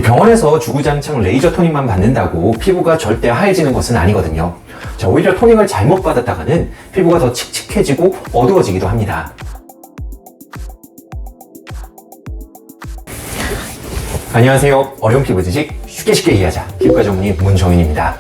병원에서 주구장창 레이저 토닝만 받는다고 피부가 절대 하얘지는 것은 아니거든요. 자, 오히려 토닝을 잘못 받았다가는 피부가 더 칙칙해지고 어두워지기도 합니다. 안녕하세요. 어려운 피부 지식 쉽게 이해하자. 피부과 전문의 문정인입니다.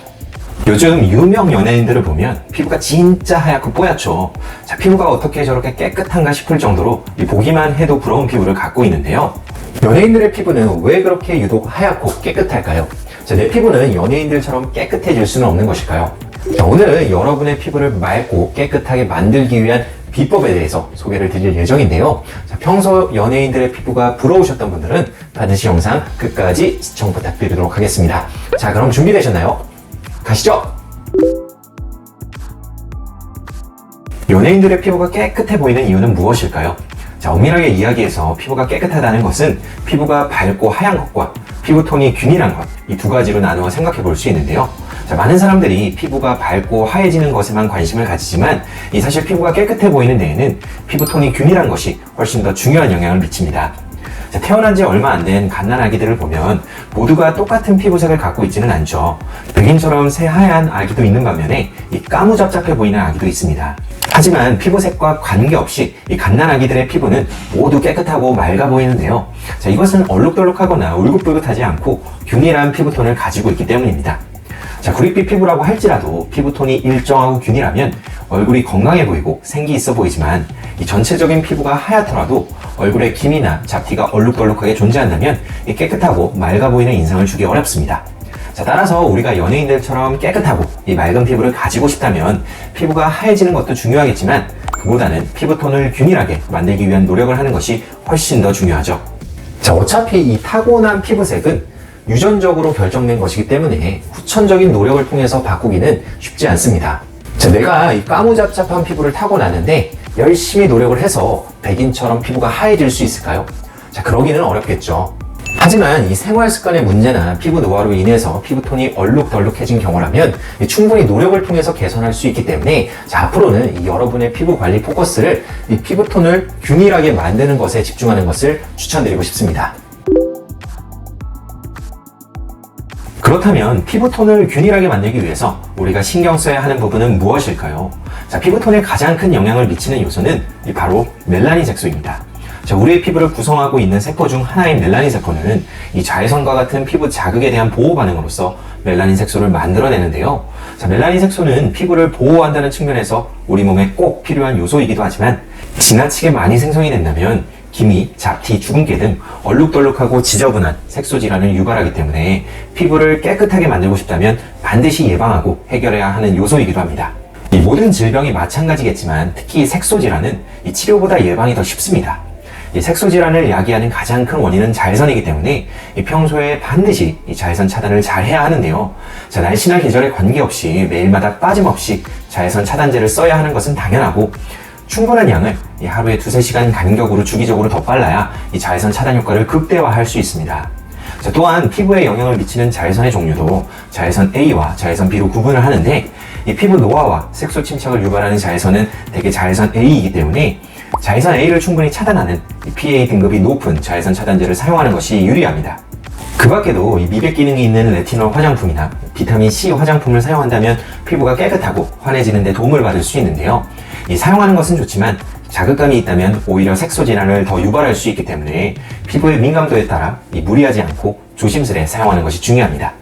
요즘 유명 연예인들을 보면 피부가 진짜 하얗고 뽀얗죠. 자, 피부가 어떻게 저렇게 깨끗한가 싶을 정도로 보기만 해도 부러운 피부를 갖고 있는데요. 연예인들의 피부는 왜 그렇게 유독 하얗고 깨끗할까요? 자, 내 피부는 연예인들처럼 깨끗해질 수는 없는 것일까요? 자, 오늘은 여러분의 피부를 맑고 깨끗하게 만들기 위한 비법에 대해서 소개를 드릴 예정인데요. 자, 평소 연예인들의 피부가 부러우셨던 분들은 반드시 영상 끝까지 시청 부탁드리도록 하겠습니다. 자, 그럼 준비되셨나요? 가시죠! 연예인들의 피부가 깨끗해 보이는 이유는 무엇일까요? 자, 엄밀하게 이야기해서 피부가 깨끗하다는 것은 피부가 밝고 하얀 것과 피부톤이 균일한 것, 이 두 가지로 나누어 생각해 볼 수 있는데요. 자, 많은 사람들이 피부가 밝고 하얘지는 것에만 관심을 가지지만 사실 피부가 깨끗해 보이는 데에는 피부톤이 균일한 것이 훨씬 더 중요한 영향을 미칩니다. 자, 태어난 지 얼마 안 된 갓난아기들을 보면 모두가 똑같은 피부색을 갖고 있지는 않죠. 백인처럼 새하얀 아기도 있는 반면에 까무잡잡해 보이는 아기도 있습니다. 하지만 피부색과 관계없이 갓난아기들의 피부는 모두 깨끗하고 맑아 보이는데요. 자, 이것은 얼룩덜룩하거나 울긋불긋하지 않고 균일한 피부톤을 가지고 있기 때문입니다. 자, 구릿빛 피부라고 할지라도 피부톤이 일정하고 균일하면 얼굴이 건강해 보이고 생기 있어 보이지만 이 전체적인 피부가 하얗더라도 얼굴에 기미나 잡티가 얼룩덜룩하게 존재한다면 깨끗하고 맑아 보이는 인상을 주기 어렵습니다. 자, 따라서 우리가 연예인들처럼 깨끗하고 맑은 피부를 가지고 싶다면 피부가 하얘지는 것도 중요하겠지만 그보다는 피부톤을 균일하게 만들기 위한 노력을 하는 것이 훨씬 더 중요하죠. 자, 어차피 이 타고난 피부색은 유전적으로 결정된 것이기 때문에 후천적인 노력을 통해서 바꾸기는 쉽지 않습니다. 자, 내가 이 까무잡잡한 피부를 타고났는데 열심히 노력을 해서 백인처럼 피부가 하얘질 수 있을까요? 자, 그러기는 어렵겠죠. 하지만 이 생활 습관의 문제나 피부 노화로 인해서 피부톤이 얼룩덜룩해진 경우라면 충분히 노력을 통해서 개선할 수 있기 때문에 자, 앞으로는 여러분의 피부 관리 포커스를 이 피부톤을 균일하게 만드는 것에 집중하는 것을 추천드리고 싶습니다. 그렇다면 피부톤을 균일하게 만들기 위해서 우리가 신경 써야 하는 부분은 무엇일까요? 자, 피부톤에 가장 큰 영향을 미치는 요소는 바로 멜라닌 색소입니다. 자, 우리의 피부를 구성하고 있는 세포 중 하나인 멜라닌 세포는 이 자외선과 같은 피부 자극에 대한 보호 반응으로서 멜라닌 색소를 만들어내는데요. 자, 멜라닌 색소는 피부를 보호한다는 측면에서 우리 몸에 꼭 필요한 요소이기도 하지만 지나치게 많이 생성이 된다면 기미, 잡티, 주근깨 등 얼룩덜룩하고 지저분한 색소 질환을 유발하기 때문에 피부를 깨끗하게 만들고 싶다면 반드시 예방하고 해결해야 하는 요소이기도 합니다. 이 모든 질병이 마찬가지겠지만 특히 색소 질환은 이 치료보다 예방이 더 쉽습니다. 이 색소 질환을 야기하는 가장 큰 원인은 자외선이기 때문에 평소에 반드시 이 자외선 차단을 잘 해야 하는데요. 자, 날씨나 계절에 관계없이 매일마다 빠짐없이 자외선 차단제를 써야 하는 것은 당연하고 충분한 양을 하루에 2-3시간 간격으로 주기적으로 덧발라야 이 자외선 차단 효과를 극대화할 수 있습니다. 자, 또한 피부에 영향을 미치는 자외선의 종류도 자외선 A와 자외선 B로 구분을 하는데 이 피부 노화와 색소 침착을 유발하는 자외선은 대개 자외선 A이기 때문에 자외선 A를 충분히 차단하는 PA 등급이 높은 자외선 차단제를 사용하는 것이 유리합니다. 그 밖에도 미백 기능이 있는 레티놀 화장품이나 비타민 C 화장품을 사용한다면 피부가 깨끗하고 환해지는 데 도움을 받을 수 있는데요. 사용하는 것은 좋지만 자극감이 있다면 오히려 색소 질환을 더 유발할 수 있기 때문에 피부의 민감도에 따라 무리하지 않고 조심스레 사용하는 것이 중요합니다.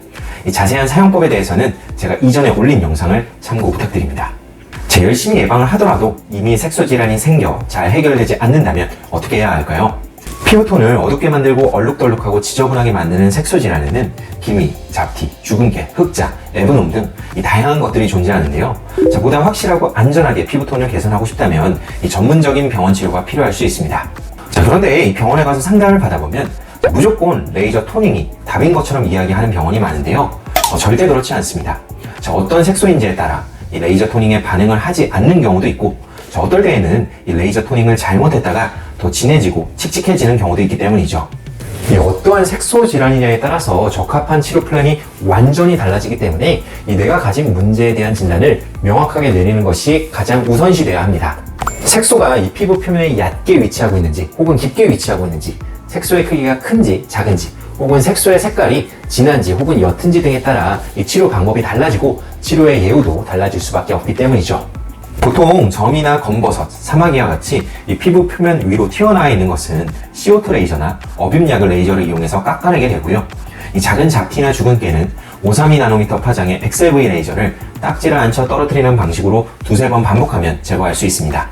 자세한 사용법에 대해서는 제가 이전에 올린 영상을 참고 부탁드립니다. 열심히 예방을 하더라도 이미 색소 질환이 생겨 잘 해결되지 않는다면 어떻게 해야 할까요? 피부톤을 어둡게 만들고 얼룩덜룩하고 지저분하게 만드는 색소 질환에는 기미, 잡티, 주근깨, 흑자, 에브놈 등 다양한 것들이 존재하는데요. 자, 보다 확실하고 안전하게 피부톤을 개선하고 싶다면 전문적인 병원 치료가 필요할 수 있습니다. 자, 그런데 병원에 가서 상담을 받아보면 무조건 레이저 토닝이 답인 것처럼 이야기하는 병원이 많은데요. 절대 그렇지 않습니다. 자, 어떤 색소인지에 따라 이 레이저 토닝에 반응을 하지 않는 경우도 있고 어떨 때에는 이 레이저 토닝을 잘못했다가 더 진해지고 칙칙해지는 경우도 있기 때문이죠. 어떠한 색소 질환이냐에 따라서 적합한 치료 플랜이 완전히 달라지기 때문에 내가 가진 문제에 대한 진단을 명확하게 내리는 것이 가장 우선시되어야 합니다. 색소가 이 피부 표면에 얕게 위치하고 있는지 혹은 깊게 위치하고 있는지 색소의 크기가 큰지 작은지 혹은 색소의 색깔이 진한지 혹은 옅은지 등에 따라 이 치료 방법이 달라지고 치료의 예후도 달라질 수밖에 없기 때문이죠. 보통 점이나 검버섯, 사마귀와 같이 이 피부 표면 위로 튀어나와 있는 것은 CO2 레이저나 어빔약을 레이저를 이용해서 깎아내게 되고요. 이 작은 잡티나 죽은 깨는 532나노미터 파장의 XLV 레이저를 딱지를 앉혀 떨어뜨리는 방식으로 두세 번 반복하면 제거할 수 있습니다.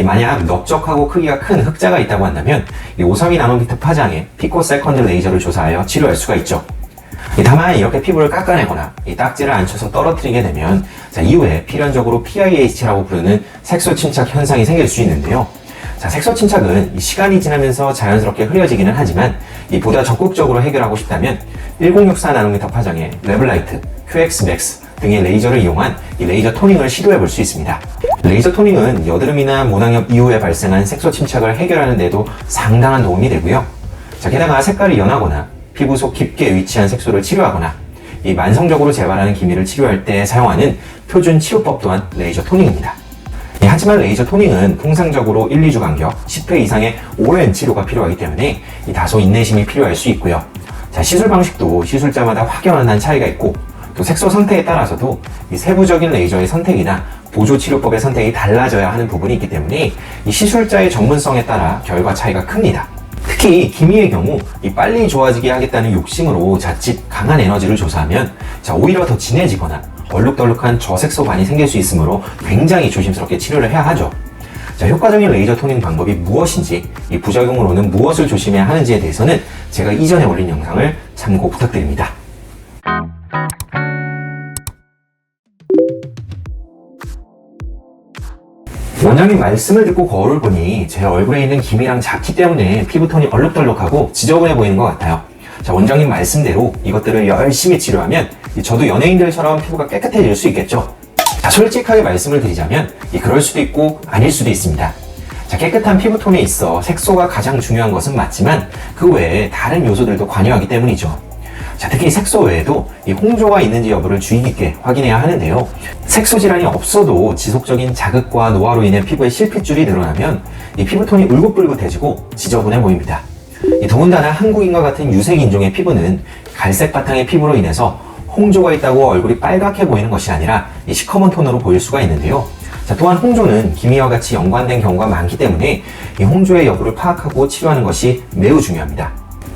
만약 넓적하고 크기가 큰 흑자가 있다고 한다면 이 532나노미터 파장의 피코세컨드 레이저를 조사하여 치료할 수가 있죠. 다만 이렇게 피부를 깎아내거나 이 딱지를 앉혀서 떨어뜨리게 되면 이후에 필연적으로 PIH라고 부르는 색소 침착 현상이 생길 수 있는데요. 색소 침착은 시간이 지나면서 자연스럽게 흐려지기는 하지만 보다 적극적으로 해결하고 싶다면 1064나노미터 파장의 레블라이트, QX맥스 등의 레이저를 이용한 이 레이저 토닝을 시도해 볼 수 있습니다. 레이저 토닝은 여드름이나 모낭염 이후에 발생한 색소 침착을 해결하는 데도 상당한 도움이 되고요. 게다가 색깔이 연하거나 피부 속 깊게 위치한 색소를 치료하거나 이 만성적으로 재발하는 기미를 치료할 때 사용하는 표준 치료법 또한 레이저 토닝입니다. 하지만 레이저 토닝은 통상적으로 1, 2주 간격 10회 이상의 오랜 치료가 필요하기 때문에 다소 인내심이 필요할 수 있고요. 시술 방식도 시술자마다 확연한 차이가 있고 또 색소 상태에 따라서도 이 세부적인 레이저의 선택이나 보조 치료법의 선택이 달라져야 하는 부분이 있기 때문에 이 시술자의 전문성에 따라 결과 차이가 큽니다. 특히 기미의 경우 빨리 좋아지게 하겠다는 욕심으로 자칫 강한 에너지를 조사하면 오히려 더 진해지거나 얼룩덜룩한 저색소반이 생길 수 있으므로 굉장히 조심스럽게 치료를 해야 하죠. 효과적인 레이저 토닝 방법이 무엇인지, 이 부작용으로는 무엇을 조심해야 하는지에 대해서는 제가 이전에 올린 영상을 참고 부탁드립니다. 원장님 말씀을 듣고 거울을 보니 제 얼굴에 있는 기미랑 잡티 때문에 피부톤이 얼룩덜룩하고 지저분해 보이는 것 같아요. 원장님 말씀대로 이것들을 열심히 치료하면 저도 연예인들처럼 피부가 깨끗해질 수 있겠죠. 솔직하게 말씀을 드리자면 그럴 수도 있고 아닐 수도 있습니다. 깨끗한 피부톤에 있어 색소가 가장 중요한 것은 맞지만 그 외에 다른 요소들도 관여하기 때문이죠. 특히 색소 외에도 홍조가 있는지 여부를 주의 깊게 확인해야 하는데요. 색소 질환이 없어도 지속적인 자극과 노화로 인해 피부에 실핏줄이 늘어나면 피부톤이 울긋불긋해지고 지저분해 보입니다. 더군다나 한국인과 같은 유색 인종의 피부는 갈색 바탕의 피부로 인해서 홍조가 있다고 얼굴이 빨갛게 보이는 것이 아니라 시커먼 톤으로 보일 수가 있는데요. 또한 홍조는 기미와 같이 연관된 경우가 많기 때문에 홍조의 여부를 파악하고 치료하는 것이 매우 중요합니다.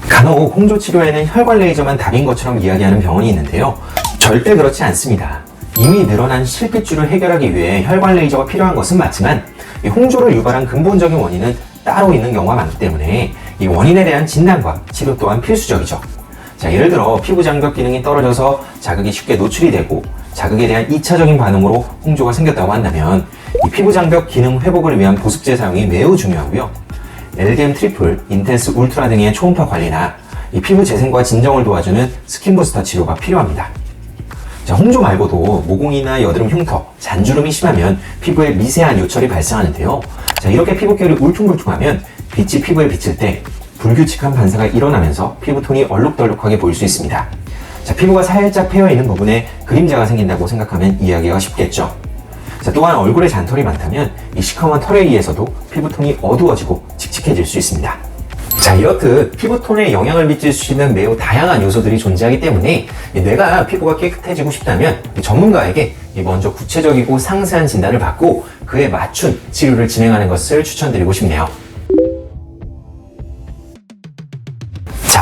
간혹 홍조 치료에는 혈관 레이저만 답인 것처럼 이야기하는 병원이 있는데요. 절대 그렇지 않습니다. 이미 늘어난 실핏줄을 해결하기 위해 혈관 레이저가 필요한 것은 맞지만 홍조를 유발한 근본적인 원인은 따로 있는 경우가 많기 때문에 이 원인에 대한 진단과 치료 또한 필수적이죠. 예를 들어 피부 장벽 기능이 떨어져서 자극이 쉽게 노출이 되고 자극에 대한 2차적인 반응으로 홍조가 생겼다고 한다면 이 피부 장벽 기능 회복을 위한 보습제 사용이 매우 중요하고요. LDM 트리플, 인텐스 울트라 등의 초음파 관리나 이 피부 재생과 진정을 도와주는 스킨 부스터 치료가 필요합니다. 홍조 말고도 모공이나 여드름 흉터, 잔주름이 심하면 피부에 미세한 요철이 발생하는데요. 이렇게 피부결이 울퉁불퉁하면 빛이 피부에 비칠 때 불규칙한 반사가 일어나면서 피부톤이 얼룩덜룩하게 보일 수 있습니다. 피부가 살짝 패여있는 부분에 그림자가 생긴다고 생각하면 이해하기가 쉽겠죠. 또한 얼굴에 잔털이 많다면 이 시커먼 털에 의해서도 피부톤이 어두워지고 칙칙해질 수 있습니다. 이렇듯 피부톤에 영향을 미칠 수 있는 매우 다양한 요소들이 존재하기 때문에 내가 피부가 깨끗해지고 싶다면 전문가에게 먼저 구체적이고 상세한 진단을 받고 그에 맞춘 치료를 진행하는 것을 추천드리고 싶네요.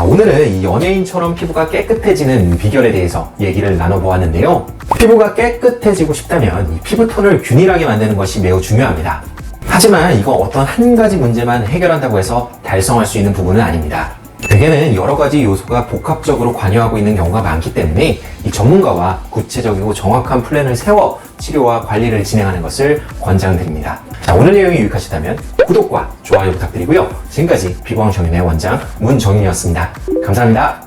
오늘은 이 연예인처럼 피부가 깨끗해지는 비결에 대해서 얘기를 나눠보았는데요. 피부가 깨끗해지고 싶다면 이 피부톤을 균일하게 만드는 것이 매우 중요합니다. 하지만 이거 어떤 한 가지 문제만 해결한다고 해서 달성할 수 있는 부분은 아닙니다. 대개는 여러 가지 요소가 복합적으로 관여하고 있는 경우가 많기 때문에 이 전문가와 구체적이고 정확한 플랜을 세워 치료와 관리를 진행하는 것을 권장드립니다. 오늘 내용이 유익하시다면 구독과 좋아요 부탁드리고요. 지금까지 피부왕 정윤의 원장 문정윤이었습니다. 감사합니다.